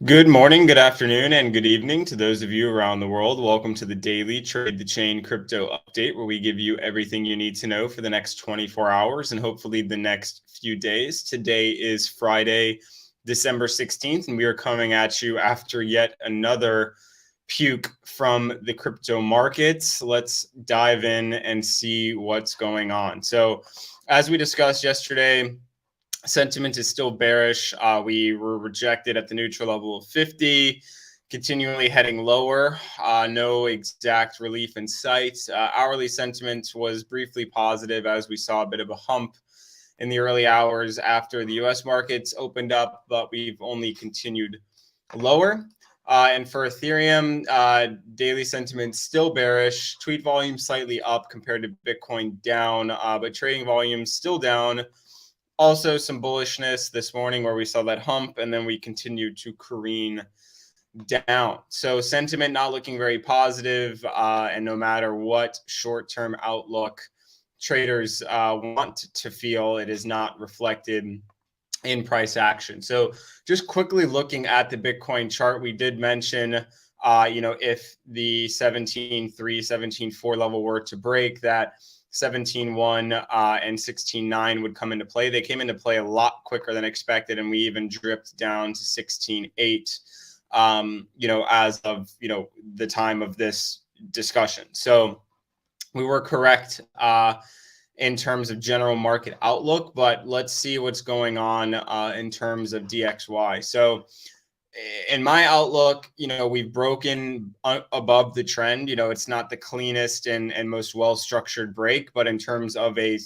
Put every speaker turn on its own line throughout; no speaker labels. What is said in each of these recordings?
Good morning, good afternoon, and good evening to those of you around the world. Welcome to the daily Trade the Chain crypto update, where we give you everything you need to know for the next 24 hours and hopefully the next few days. Today is Friday, December 16th, and we are coming at you after yet another puke from the crypto markets. Let's dive in and see what's going on. So, as we discussed yesterday, sentiment is still bearish. We were rejected at the neutral level of 50, continually heading lower. No exact relief in sight. Hourly sentiment was briefly positive as we saw a bit of a hump in the early hours after the US markets opened up, but we've only continued lower. And for Ethereum, daily sentiment still bearish. Tweet volume slightly up compared to Bitcoin down, but trading volume still down. Also, some bullishness this morning where we saw that hump and then we continued to careen down. So sentiment not looking very positive, and no matter what short-term outlook traders want to feel, it is not reflected in price action. So just quickly looking at the Bitcoin chart, we did mention, if the 17.3, 17.4 level were to break, that 17.1 and 16.9 would come into play. They came into play a lot quicker than expected, and we even dripped down to 16.8, as of, the time of this discussion. So we were correct in terms of general market outlook, but let's see what's going on in terms of DXY. So in my outlook, we've broken above the trend. It's not the cleanest and most well-structured break, but in terms of a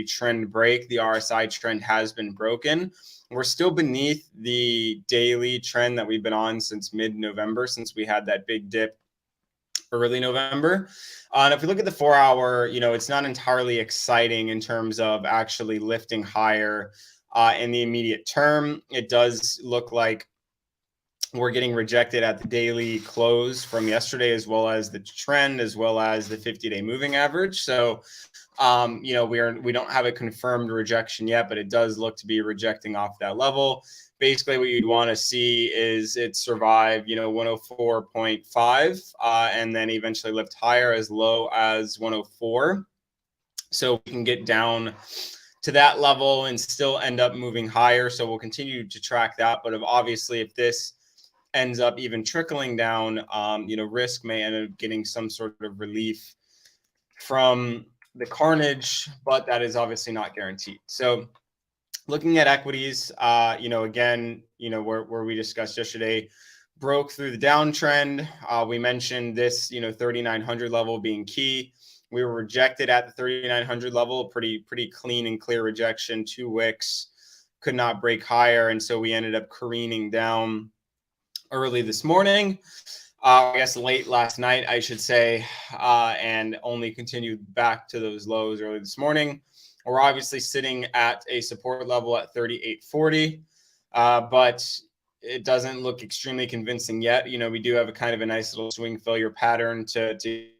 trend break, the RSI trend has been broken. We're still beneath the daily trend that we've been on since mid-November, since we had that big dip early November. And if we look at the 4-hour, it's not entirely exciting in terms of actually lifting higher in the immediate term. It does look like we're getting rejected at the daily close from yesterday, as well as the trend, as well as the 50-day moving average. So, we don't have a confirmed rejection yet, but it does look to be rejecting off that level. Basically, what you'd want to see is it survive, 104.5, and then eventually lift higher as low as 104. So we can get down to that level and still end up moving higher. So we'll continue to track that. But obviously, if this ends up even trickling down, risk may end up getting some sort of relief from the carnage, but that is obviously not guaranteed. So looking at equities, again, where we discussed yesterday, broke through the downtrend. We mentioned this, 3,900 level being key. We were rejected at the 3,900 level, pretty clean and clear rejection. 2 wicks, could not break higher, and so we ended up careening down early this morning. I guess late last night, I should say, and only continued back to those lows early this morning. We're obviously sitting at a support level at 38.40, but it doesn't look extremely convincing yet. We do have a kind of a nice little swing failure pattern to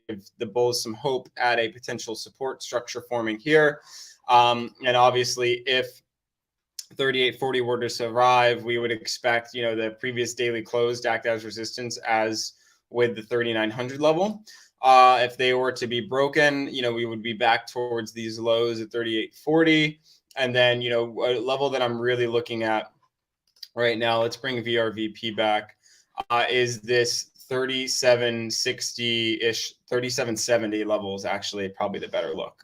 give the bulls some hope at a potential support structure forming here. And obviously, if 38.40 were to survive, we would expect, the previous daily close to act as resistance as with the 3,900 level. If they were to be broken, we would be back towards these lows at 38.40. And then, a level that I'm really looking at right now, let's bring VRVP back, is this 3760-ish, 3770 level is actually probably the better look.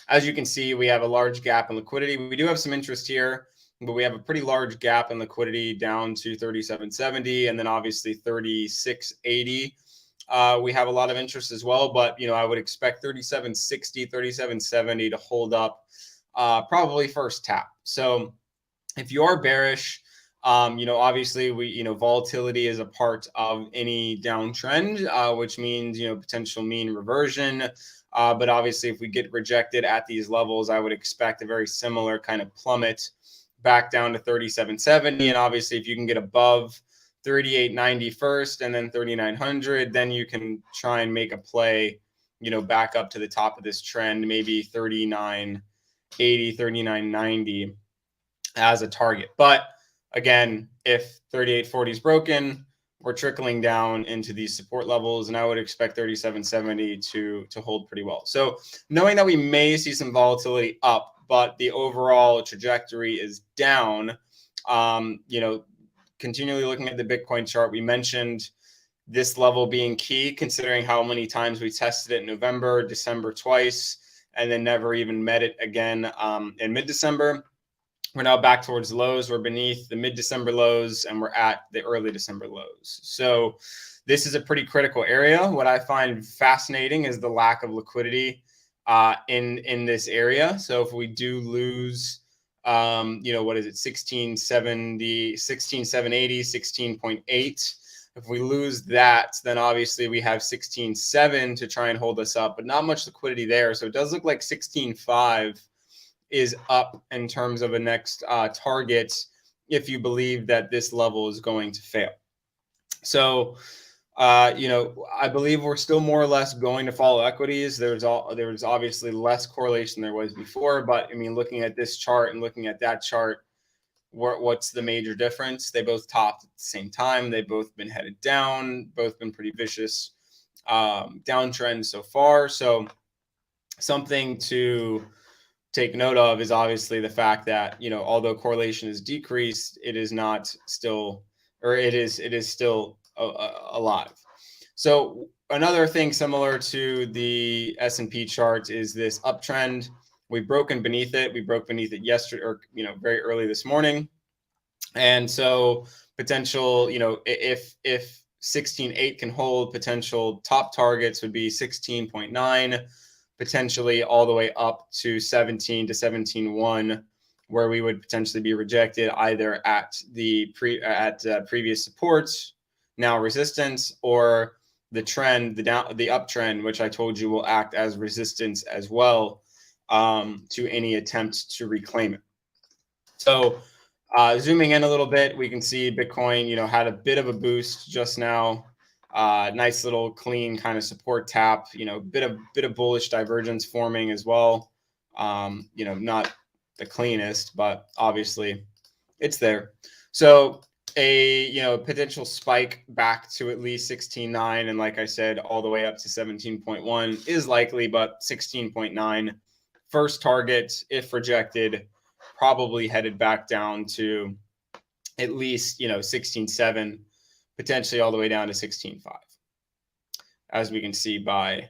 As you can see, we have a large gap in liquidity. We do have some interest here, but we have a pretty large gap in liquidity down to 3770, and then obviously 3680. We have a lot of interest as well, but I would expect 3760, 3770 to hold up probably first tap. So if you are bearish, obviously volatility is a part of any downtrend, which means, potential mean reversion. But obviously if we get rejected at these levels, I would expect a very similar kind of plummet back down to 3770. And obviously if you can get above 3890 first and then 3900, then you can try and make a play, back up to the top of this trend, maybe 3980, 3990 as a target. But again, if 3840 is broken, we're trickling down into these support levels, and I would expect 3770 to hold pretty well. So knowing that we may see some volatility up, but the overall trajectory is down, continually looking at the Bitcoin chart, we mentioned this level being key, considering how many times we tested it in November, December twice, and then never even met it again in mid-December. We're now back towards lows. We're beneath the mid-December lows, and we're at the early December lows. So this is a pretty critical area. What I find fascinating is the lack of liquidity in this area. So if we do lose, what is it, 1670, 16780, 16.8. If we lose that, then obviously we have 16.7 to try and hold us up, but not much liquidity there. So it does look like 16.5 is up in terms of a next target if you believe that this level is going to fail. So, I believe we're still more or less going to follow equities. There's obviously less correlation than there was before, but I mean, looking at this chart and looking at that chart, what's the major difference? They both topped at the same time. They've both been headed down, both been pretty vicious downtrends so far. So something to take note of is obviously the fact that, although correlation is decreased, it is not still, or it is still alive. So another thing similar to the S&P chart is this uptrend. We've broken beneath it. We broke beneath it yesterday, or very early this morning. And so potential, if 16.8 can hold, potential top targets would be 16.9, potentially all the way up to 17 to 17.1, where we would potentially be rejected either at the previous supports, now resistance, or the trend, the uptrend, which I told you will act as resistance as well to any attempt to reclaim it. So zooming in a little bit, we can see Bitcoin, had a bit of a boost just now. Nice little clean kind of support tap, bit of bullish divergence forming as well. Not the cleanest, but obviously it's there. So a potential spike back to at least 16.9, and like I said, all the way up to 17.1 is likely, but 16.9 first target, if rejected, probably headed back down to at least 16.7, potentially all the way down to 16.5, as we can see by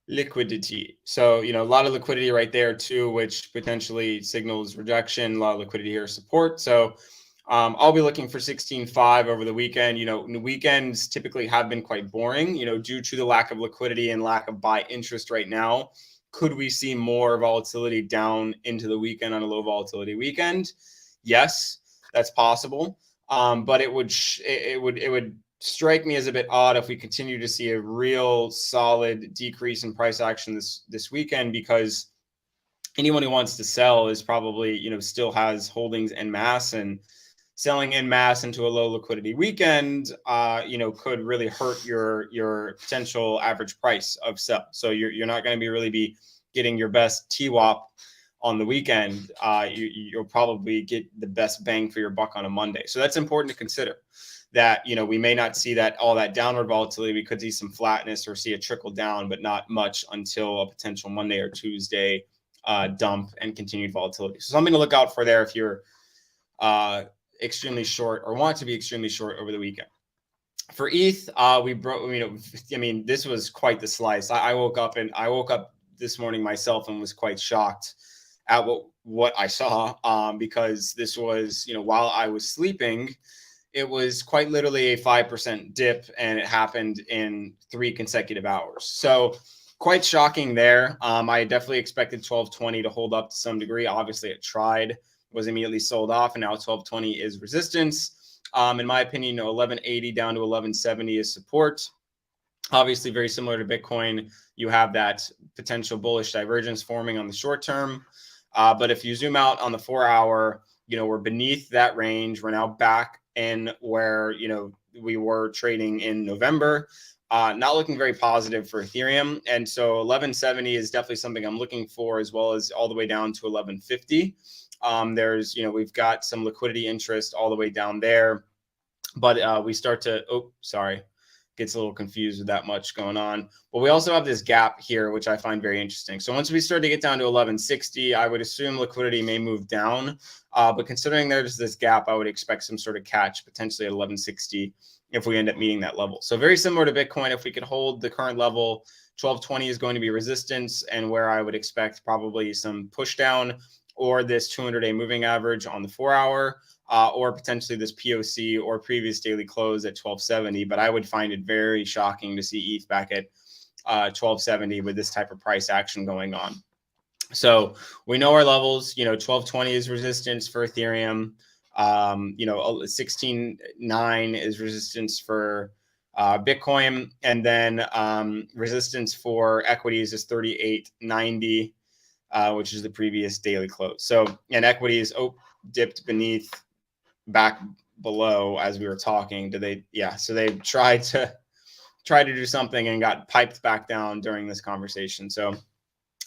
liquidity. So a lot of liquidity right there too, which potentially signals rejection. A lot of liquidity here, support. So I'll be looking for 16.5 over the weekend. Weekends typically have been quite boring, due to the lack of liquidity and lack of buy interest right now. Could we see more volatility down into the weekend on a low volatility weekend? Yes, that's possible. But it would strike me as a bit odd if we continue to see a real solid decrease in price action this weekend, because anyone who wants to sell is probably, still has holdings en masse, and selling en masse into a low liquidity weekend, could really hurt your potential average price of sell. So you're not going to really be getting your best TWAP on the weekend. You'll probably get the best bang for your buck on a Monday. So that's important to consider, that, we may not see all that downward volatility. We could see some flatness or see a trickle down, but not much until a potential Monday or Tuesday dump and continued volatility. So something to look out for there if you're extremely short or want to be extremely short over the weekend. For ETH, we broke, this was quite the slice. I woke up this morning myself and was quite shocked at what I saw, because this was, while I was sleeping, it was quite literally a 5% dip, and it happened in 3 consecutive hours. So quite shocking there. I definitely expected 1220 to hold up to some degree. Obviously it tried, was immediately sold off, and now 1220 is resistance. In my opinion, 1180 down to 1170 is support. Obviously very similar to Bitcoin, you have that potential bullish divergence forming on the short term. But if you zoom out on the 4-hour, we're beneath that range. We're now back in where, we were trading in November. Not looking very positive for Ethereum. And so 1170 is definitely something I'm looking for, as well as all the way down to 1150. There's, we've got some liquidity interest all the way down there, but we start to, oh, sorry, gets a little confused with that much going on. But we also have this gap here, which I find very interesting. So once we start to get down to 1160, I would assume liquidity may move down. But considering there's this gap, I would expect some sort of catch potentially at 1160 if we end up meeting that level. So very similar to Bitcoin, if we could hold the current level, 1220 is going to be resistance, and where I would expect probably some push down, or this 200-day moving average on the 4-hour, or potentially this POC or previous daily close at 1270. But I would find it very shocking to see ETH back at 1270 with this type of price action going on. So we know our levels. 1220 is resistance for Ethereum. 16.9 is resistance for Bitcoin, and then resistance for equities is 38.90, which is the previous daily close. So, and equities dipped beneath, back below as we were talking. So they tried to do something and got piped back down during this conversation. So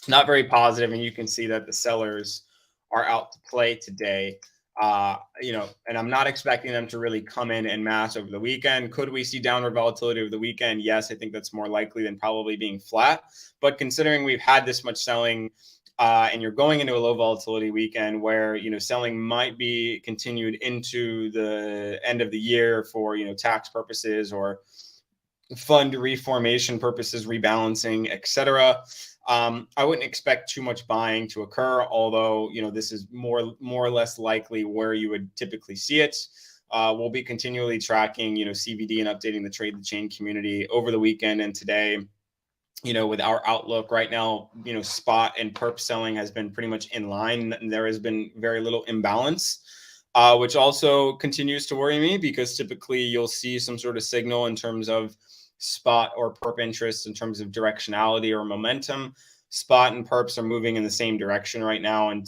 not very positive, and you can see that the sellers are out to play today. And I'm not expecting them to really come in mass over the weekend. Could we see downward volatility over the weekend? Yes, I think that's more likely than probably being flat. But considering we've had this much selling, and you're going into a low volatility weekend where, selling might be continued into the end of the year for, tax purposes or fund reformation purposes, rebalancing, etc. I wouldn't expect too much buying to occur, although, this is more or less likely where you would typically see it. We'll be continually tracking, CVD and updating the Trade the Chain community over the weekend and today. With our outlook right now, spot and perp selling has been pretty much in line. There has been very little imbalance, which also continues to worry me, because typically you'll see some sort of signal in terms of spot or perp interest in terms of directionality or momentum. Spot and perps are moving in the same direction right now and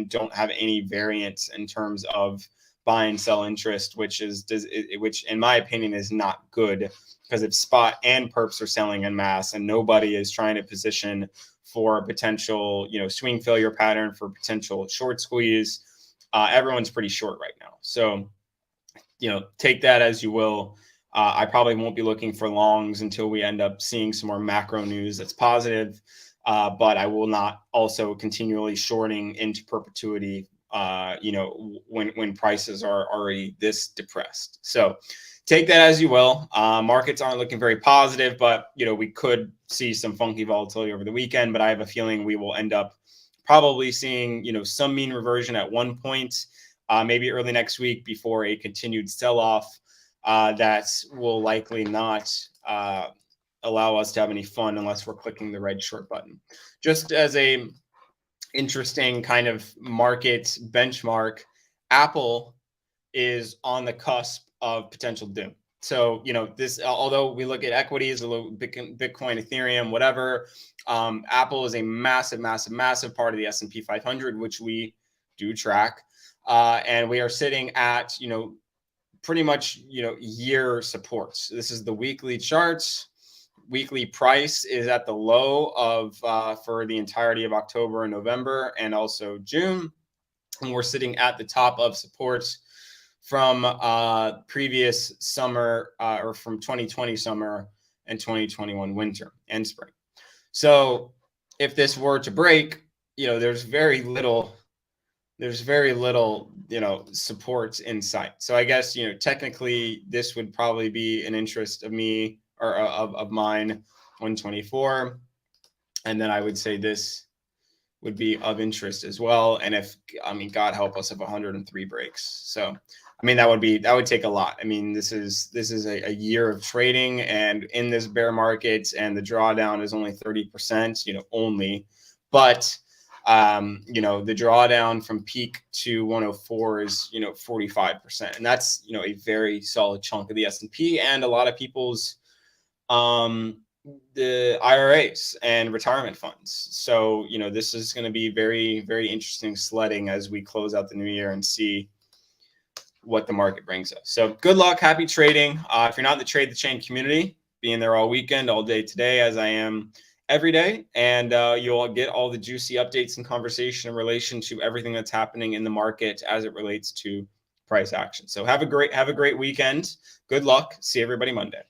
don't have any variance in terms of buy and sell interest, which in my opinion is not good. Because if spot and perps are selling en masse and nobody is trying to position for a potential, swing failure pattern, for potential short squeeze, everyone's pretty short right now. So, take that as you will. I probably won't be looking for longs until we end up seeing some more macro news that's positive. But I will not also continually shorting into perpetuity, when prices are already this depressed. So take that as you will. Markets aren't looking very positive, but we could see some funky volatility over the weekend. But I have a feeling we will end up probably seeing some mean reversion at one point, maybe early next week, before a continued sell-off that will likely not allow us to have any fun unless we're clicking the red short button. Just as a interesting kind of market benchmark, Apple is on the cusp of potential doom. So, this, although we look at equities, a little Bitcoin, Ethereum, whatever, Apple is a massive, massive, massive part of the S&P 500, which we do track. And we are sitting at, pretty much, year supports. This is the weekly charts. Weekly price is at the low of for the entirety of October and November, and also June. And we're sitting at the top of supports from previous summer, or from 2020 summer and 2021 winter and spring. So if this were to break, there's very little, support in sight. So I guess, technically this would probably be an interest of me, or of mine, 124. And then I would say this would be of interest as well. And if, God help us if 103 breaks. So, that would take a lot. This is a year of trading, and in this bear market, and the drawdown is only 30%, only, but the drawdown from peak to 104 is, 45%. And that's, a very solid chunk of the S&P and a lot of people's, the IRAs and retirement funds. So, this is going to be very, very interesting sledding as we close out the new year and see what the market brings us. So good luck. Happy trading. If you're not in the Trade the Chain community, being there all weekend, all day today, as I am every day, and you'll get all the juicy updates and conversation in relation to everything that's happening in the market as it relates to price action. So have a great weekend. Good luck. See everybody Monday.